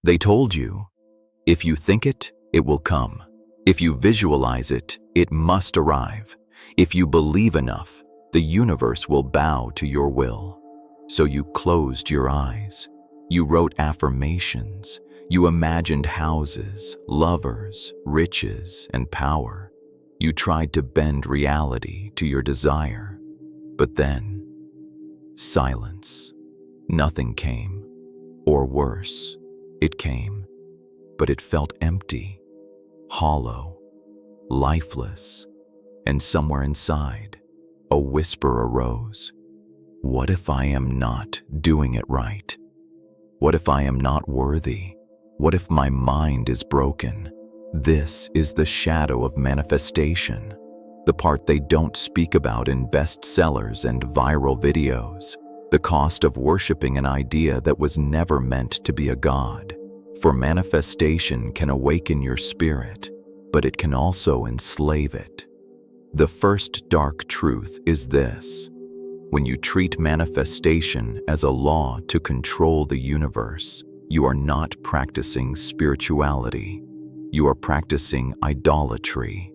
They told you, if you think it, it will come. If you visualize it, it must arrive. If you believe enough, the universe will bow to your will. So you closed your eyes. You wrote affirmations. You imagined houses, lovers, riches, and power. You tried to bend reality to your desire. But then, silence. Nothing came. Or worse, it came, but it felt empty, hollow, lifeless, and somewhere inside, a whisper arose. What if I am not doing it right? What if I am not worthy? What if my mind is broken? This is the shadow of manifestation, the part they don't speak about in bestsellers and viral videos, the cost of worshiping an idea that was never meant to be a god. For manifestation can awaken your spirit, but it can also enslave it. The first dark truth is this: when you treat manifestation as a law to control the universe, you are not practicing spirituality. You are practicing idolatry.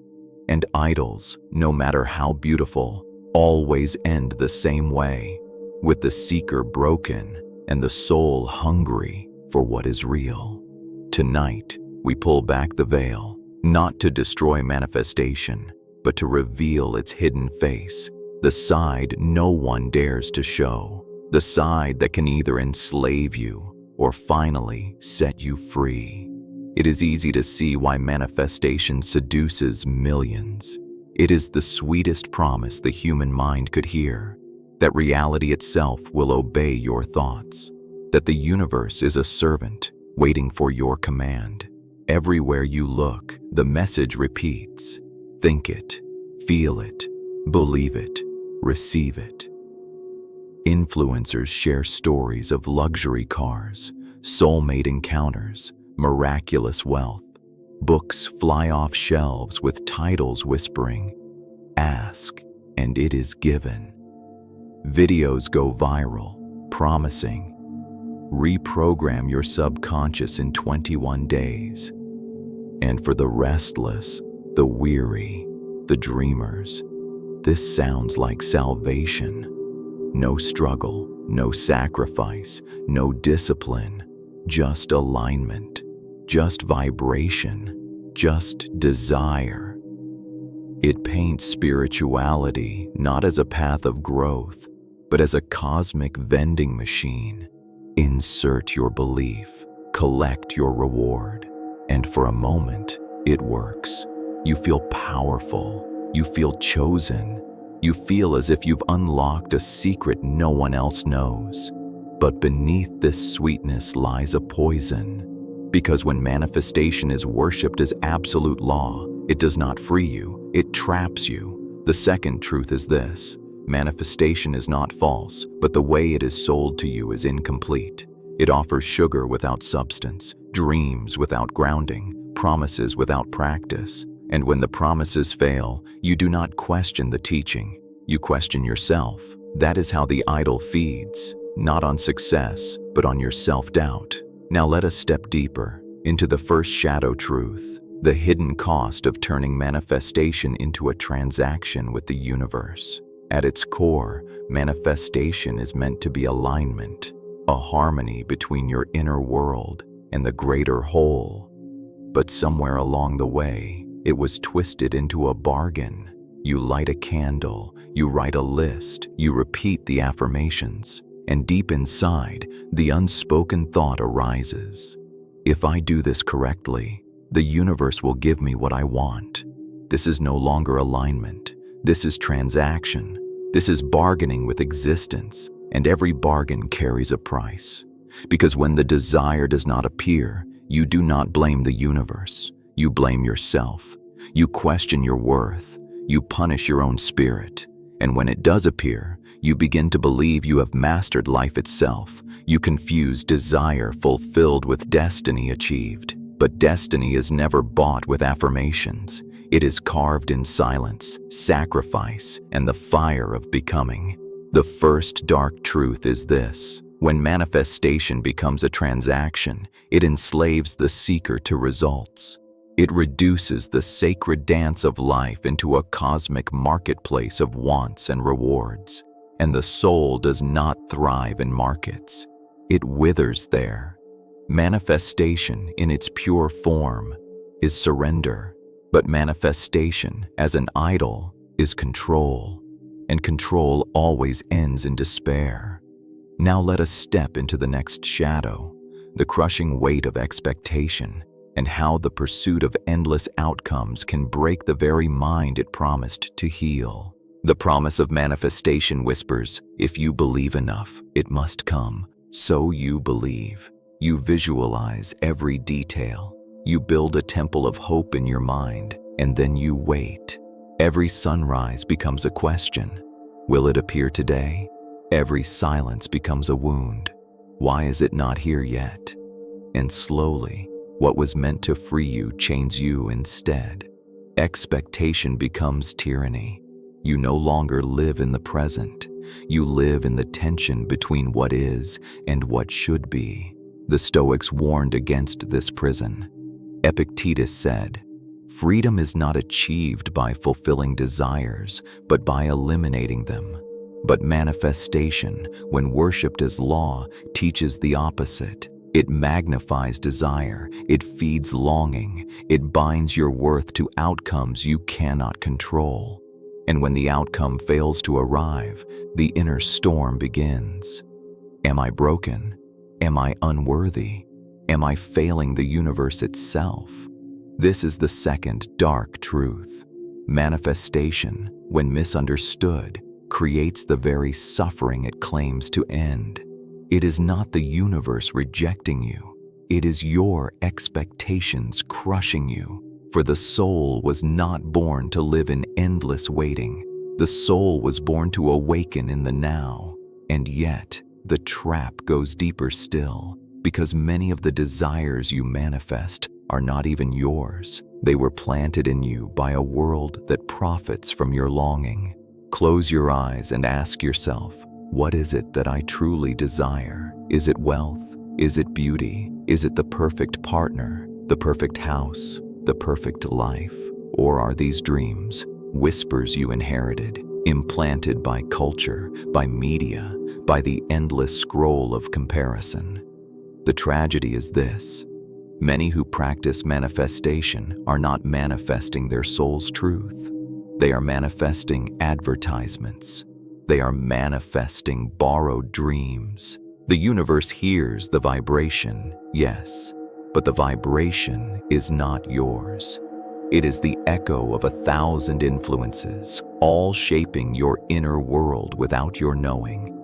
And idols, no matter how beautiful, always end the same way, with the seeker broken and the soul hungry for what is real. Tonight, we pull back the veil, not to destroy manifestation, but to reveal its hidden face, the side no one dares to show, the side that can either enslave you or finally set you free. It is easy to see why manifestation seduces millions. It is the sweetest promise the human mind could hear, that reality itself will obey your thoughts, that the universe is a servant waiting for your command. Everywhere you look, the message repeats: think it, feel it, believe it, receive it. Influencers share stories of luxury cars, soulmate encounters, miraculous wealth. Books fly off shelves with titles whispering, "Ask, and it is given." Videos go viral, promising, "Reprogram your subconscious in 21 days." And for the restless, the weary, the dreamers, this sounds like salvation. No struggle, no sacrifice, no discipline, just alignment, just vibration, just desire. It paints spirituality not as a path of growth, but as a cosmic vending machine. Insert your belief, collect your reward, and for a moment, it works. You feel powerful, you feel chosen, you feel as if you've unlocked a secret no one else knows. But beneath this sweetness lies a poison, because when manifestation is worshipped as absolute law, it does not free you, it traps you. The second truth is this: manifestation is not false, but the way it is sold to you is incomplete. It offers sugar without substance, dreams without grounding, promises without practice. And when the promises fail, you do not question the teaching, you question yourself. That is how the idol feeds, not on success, but on your self-doubt. Now let us step deeper into the first shadow truth, the hidden cost of turning manifestation into a transaction with the universe. At its core, manifestation is meant to be alignment, a harmony between your inner world and the greater whole. But somewhere along the way, it was twisted into a bargain. You light a candle, you write a list, you repeat the affirmations, and deep inside, the unspoken thought arises: if I do this correctly, the universe will give me what I want. This is no longer alignment. This is transaction. This is bargaining with existence, and every bargain carries a price. Because when the desire does not appear, you do not blame the universe. You blame yourself. You question your worth. You punish your own spirit. And when it does appear, you begin to believe you have mastered life itself. You confuse desire fulfilled with destiny achieved. But destiny is never bought with affirmations. It is carved in silence, sacrifice, and the fire of becoming. The first dark truth is this: When manifestation becomes a transaction, it enslaves the seeker to results. It reduces the sacred dance of life into a cosmic marketplace of wants and rewards. And the soul does not thrive in markets. It withers there. Manifestation in its pure form is surrender, but manifestation as an idol is control, and control always ends in despair. Now let us step into the next shadow, the crushing weight of expectation, and how the pursuit of endless outcomes can break the very mind it promised to heal. The promise of manifestation whispers, if you believe enough, it must come. So you believe. You visualize every detail. You build a temple of hope in your mind, and then you wait. Every sunrise becomes a question. Will it appear today? Every silence becomes a wound. Why is it not here yet? And slowly, what was meant to free you chains you instead. Expectation becomes tyranny. You no longer live in the present. You live in the tension between what is and what should be. The Stoics warned against this prison. Epictetus said, "Freedom is not achieved by fulfilling desires, but by eliminating them." But manifestation, when worshipped as law, teaches the opposite. It magnifies desire, it feeds longing, it binds your worth to outcomes you cannot control. And when the outcome fails to arrive, the inner storm begins. Am I broken? Am I unworthy? Am I failing the universe itself? This is the second dark truth. Manifestation, when misunderstood, creates the very suffering it claims to end. It is not the universe rejecting you. It is your expectations crushing you. For the soul was not born to live in endless waiting. The soul was born to awaken in the now. And yet, the trap goes deeper still, because many of the desires you manifest are not even yours. They were planted in you by a world that profits from your longing. Close your eyes and ask yourself, what is it that I truly desire? Is it wealth? Is it beauty? Is it the perfect partner, the perfect house, the perfect life? Or are these dreams, whispers you inherited, implanted by culture, by media, by the endless scroll of comparison? The tragedy is this: many who practice manifestation are not manifesting their soul's truth. They are manifesting advertisements. They are manifesting borrowed dreams. The universe hears the vibration, yes, but the vibration is not yours. It is the echo of 1,000 influences, all shaping your inner world without your knowing.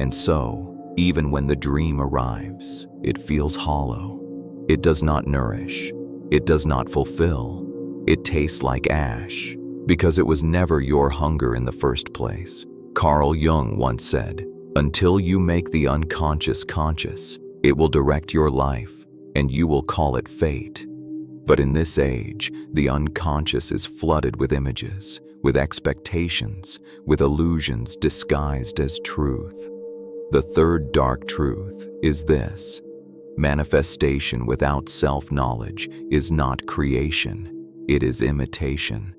And so, even when the dream arrives, it feels hollow. It does not nourish. It does not fulfill. It tastes like ash, because it was never your hunger in the first place. Carl Jung once said, "Until you make the unconscious conscious, it will direct your life, and you will call it fate." But in this age, the unconscious is flooded with images, with expectations, with illusions disguised as truth. The third dark truth is this: manifestation without self-knowledge is not creation, it is imitation.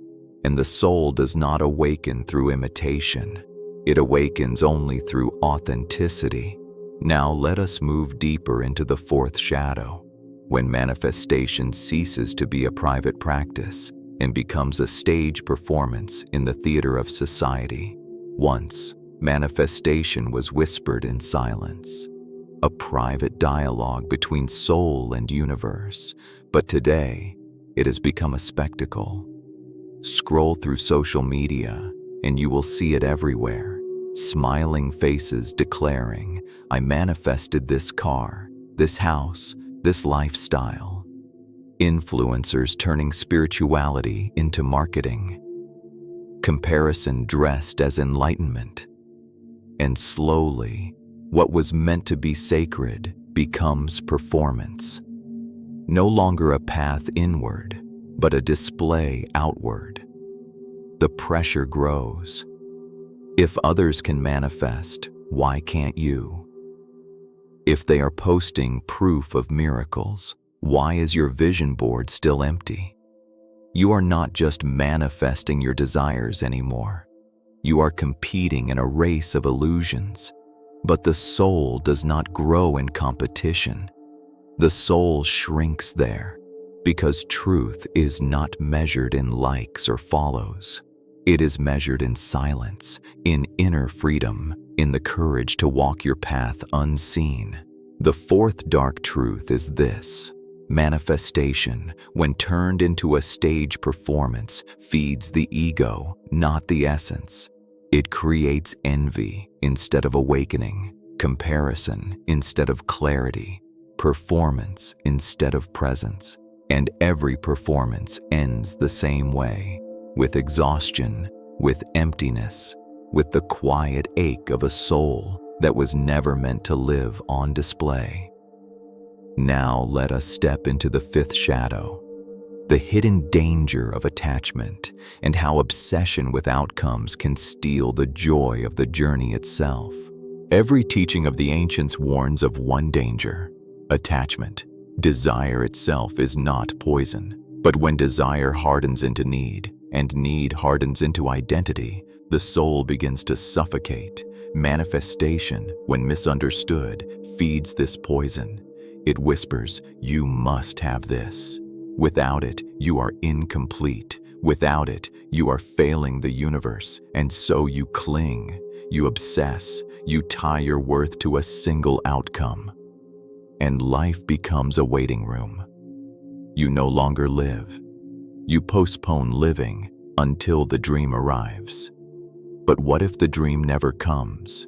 And the soul does not awaken through imitation. It awakens only through authenticity. Now let us move deeper into the fourth shadow, when manifestation ceases to be a private practice and becomes a stage performance in the theater of society. Once, manifestation was whispered in silence, a private dialogue between soul and universe, but today it has become a spectacle. Scroll through social media and you will see it everywhere. Smiling faces declaring, "I manifested this car, this house, this lifestyle." Influencers turning spirituality into marketing. Comparison dressed as enlightenment. And slowly, what was meant to be sacred becomes performance. No longer a path inward, but a display outward. The pressure grows. If others can manifest, why can't you? If they are posting proof of miracles, why is your vision board still empty? You are not just manifesting your desires anymore. You are competing in a race of illusions. But the soul does not grow in competition. The soul shrinks there because truth is not measured in likes or follows. It is measured in silence, in inner freedom, in the courage to walk your path unseen. The fourth dark truth is this: manifestation, when turned into a stage performance, feeds the ego, not the essence. It creates envy instead of awakening, comparison instead of clarity, performance instead of presence. And every performance ends the same way, with exhaustion, with emptiness, with the quiet ache of a soul that was never meant to live on display. Now let us step into the fifth shadow, the hidden danger of attachment, and how obsession with outcomes can steal the joy of the journey itself. Every teaching of the ancients warns of one danger: attachment. Desire itself is not poison, but when desire hardens into need, and need hardens into identity, the soul begins to suffocate. Manifestation, when misunderstood, feeds this poison. It whispers, "You must have this." Without it, you are incomplete. Without it, you are failing the universe, and so you cling, you obsess, you tie your worth to a single outcome. And life becomes a waiting room. You no longer live. You postpone living until the dream arrives. But what if the dream never comes?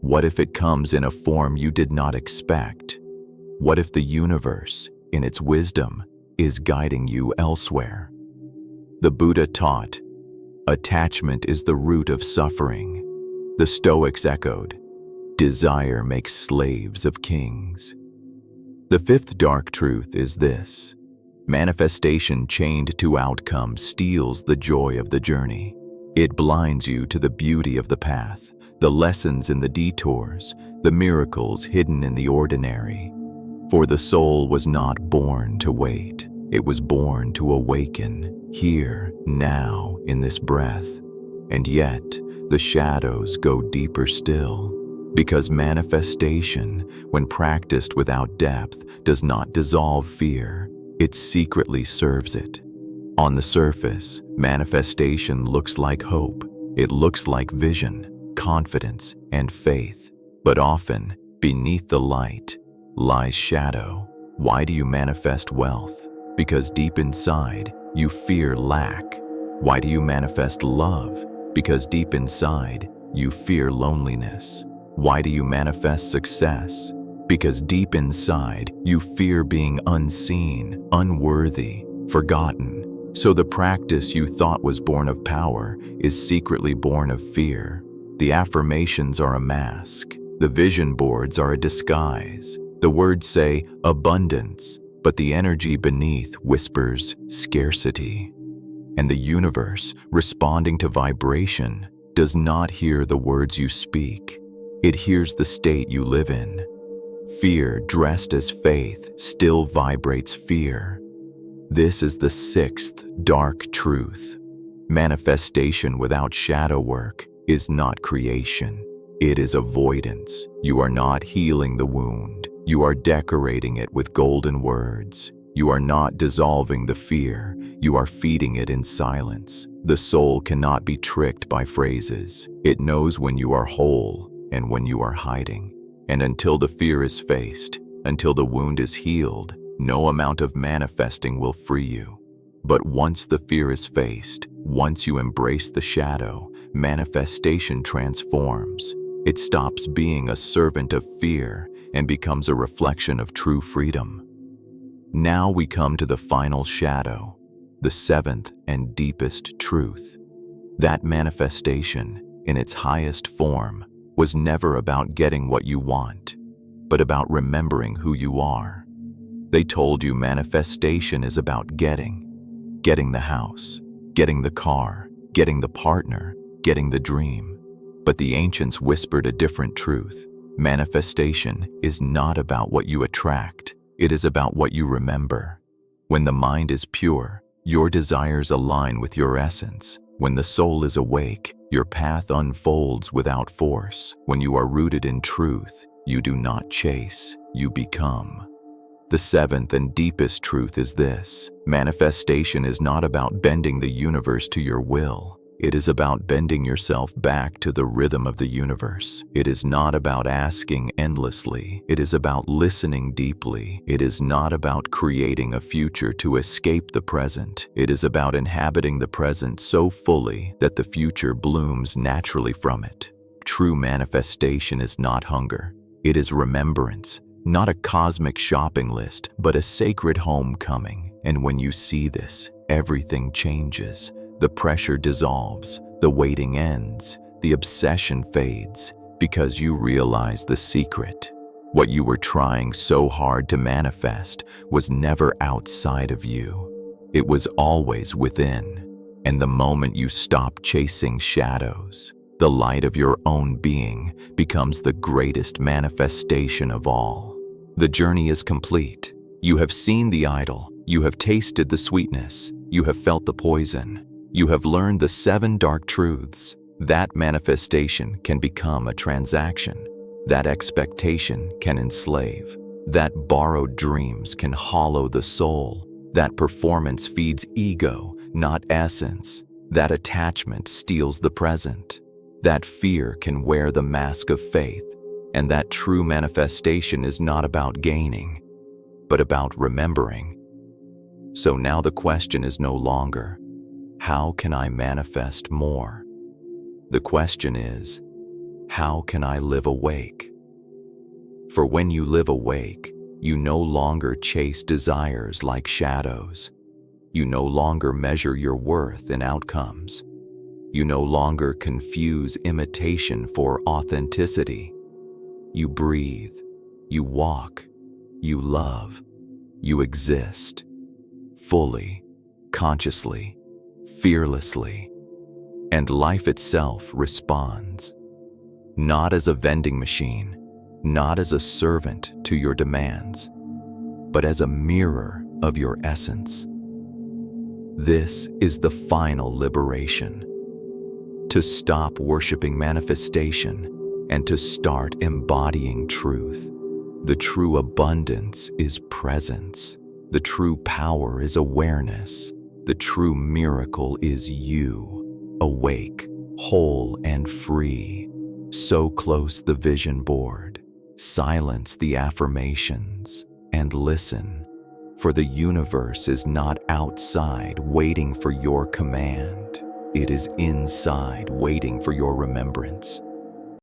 What if it comes in a form you did not expect? What if the universe, in its wisdom, is guiding you elsewhere? The Buddha taught, "Attachment is the root of suffering." The Stoics echoed, "Desire makes slaves of kings." The fifth dark truth is this: manifestation chained to outcome steals the joy of the journey. It blinds you to the beauty of the path, the lessons in the detours, the miracles hidden in the ordinary. For the soul was not born to wait. It was born to awaken, here, now, in this breath. And yet, the shadows go deeper still, because manifestation, when practiced without depth, does not dissolve fear. It secretly serves it. On the surface, manifestation looks like hope. It looks like vision, confidence, and faith. But often, beneath the light, lies shadow. Why do you manifest wealth? Because deep inside, you fear lack. Why do you manifest love? Because deep inside, you fear loneliness. Why do you manifest success? Because deep inside, you fear being unseen, unworthy, forgotten. So the practice you thought was born of power is secretly born of fear. The affirmations are a mask. The vision boards are a disguise. The words say abundance, but the energy beneath whispers scarcity. And the universe, responding to vibration, does not hear the words you speak. It hears the state you live in. Fear dressed as faith still vibrates fear. This is the sixth dark truth. Manifestation without shadow work is not creation. It is avoidance. You are not healing the wound. You are decorating it with golden words. You are not dissolving the fear. You are feeding it in silence. The soul cannot be tricked by phrases. It knows when you are whole and when you are hiding. And until the fear is faced, until the wound is healed, no amount of manifesting will free you. But once the fear is faced, once you embrace the shadow, manifestation transforms. It stops being a servant of fear and becomes a reflection of true freedom. Now we come to the final shadow, the seventh and deepest truth. That manifestation, in its highest form, was never about getting what you want, but about remembering who you are. They told you manifestation is about getting the house, getting the car, getting the partner, getting the dream. But the ancients whispered a different truth. Manifestation is not about what you attract, it is about what you remember. When the mind is pure, your desires align with your essence. When the soul is awake, your path unfolds without force. When you are rooted in truth, you do not chase, you become. The seventh and deepest truth is this: manifestation is not about bending the universe to your will. It is about bending yourself back to the rhythm of the universe. It is not about asking endlessly. It is about listening deeply. It is not about creating a future to escape the present. It is about inhabiting the present so fully that the future blooms naturally from it. True manifestation is not hunger. It is remembrance, not a cosmic shopping list, but a sacred homecoming. And when you see this, everything changes. The pressure dissolves, the waiting ends, the obsession fades, because you realize the secret. What you were trying so hard to manifest was never outside of you. It was always within. And the moment you stop chasing shadows, the light of your own being becomes the greatest manifestation of all. The journey is complete. You have seen the idol. You have tasted the sweetness. You have felt the poison. You have learned the 7 dark truths. That manifestation can become a transaction. That expectation can enslave. That borrowed dreams can hollow the soul. That performance feeds ego, not essence. That attachment steals the present. That fear can wear the mask of faith. And that true manifestation is not about gaining, but about remembering. So now the question is no longer, how can I manifest more? The question is, how can I live awake? For when you live awake, you no longer chase desires like shadows. You no longer measure your worth in outcomes. You no longer confuse imitation for authenticity. You breathe, you walk, you love, you exist, fully, consciously, fearlessly, and life itself responds, not as a vending machine, not as a servant to your demands, but as a mirror of your essence. This is the final liberation: to stop worshiping manifestation and to start embodying truth. The true abundance is presence. The true power is awareness. The true miracle is you, awake, whole and free. So close the vision board. Silence the affirmations and listen, for the universe is not outside waiting for your command. It is inside waiting for your remembrance.